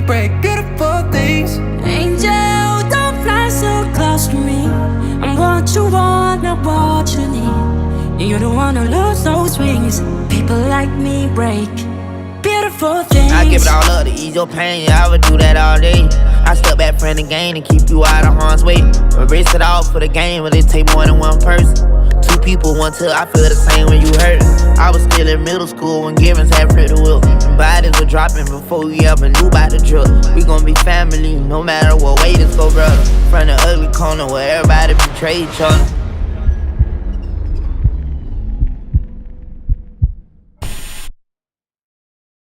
break beautiful things. Angel, don't fly so close to me. I'm what you want, not what you need. You don't wanna lose those wings. People like me break beautiful things. I give it all up to ease your pain, I would do that all day. I step back from the game and keep you out of harm's way. Erase it all for the game, but it take more than one person. Two people, one till I feel the same when you hurt. I was still in middle school when Givens had Pretty Will. Bodies were dropping before we ever knew about the drug. We gon' be family no matter what way this go, brother. From the ugly corner where everybody betray each other.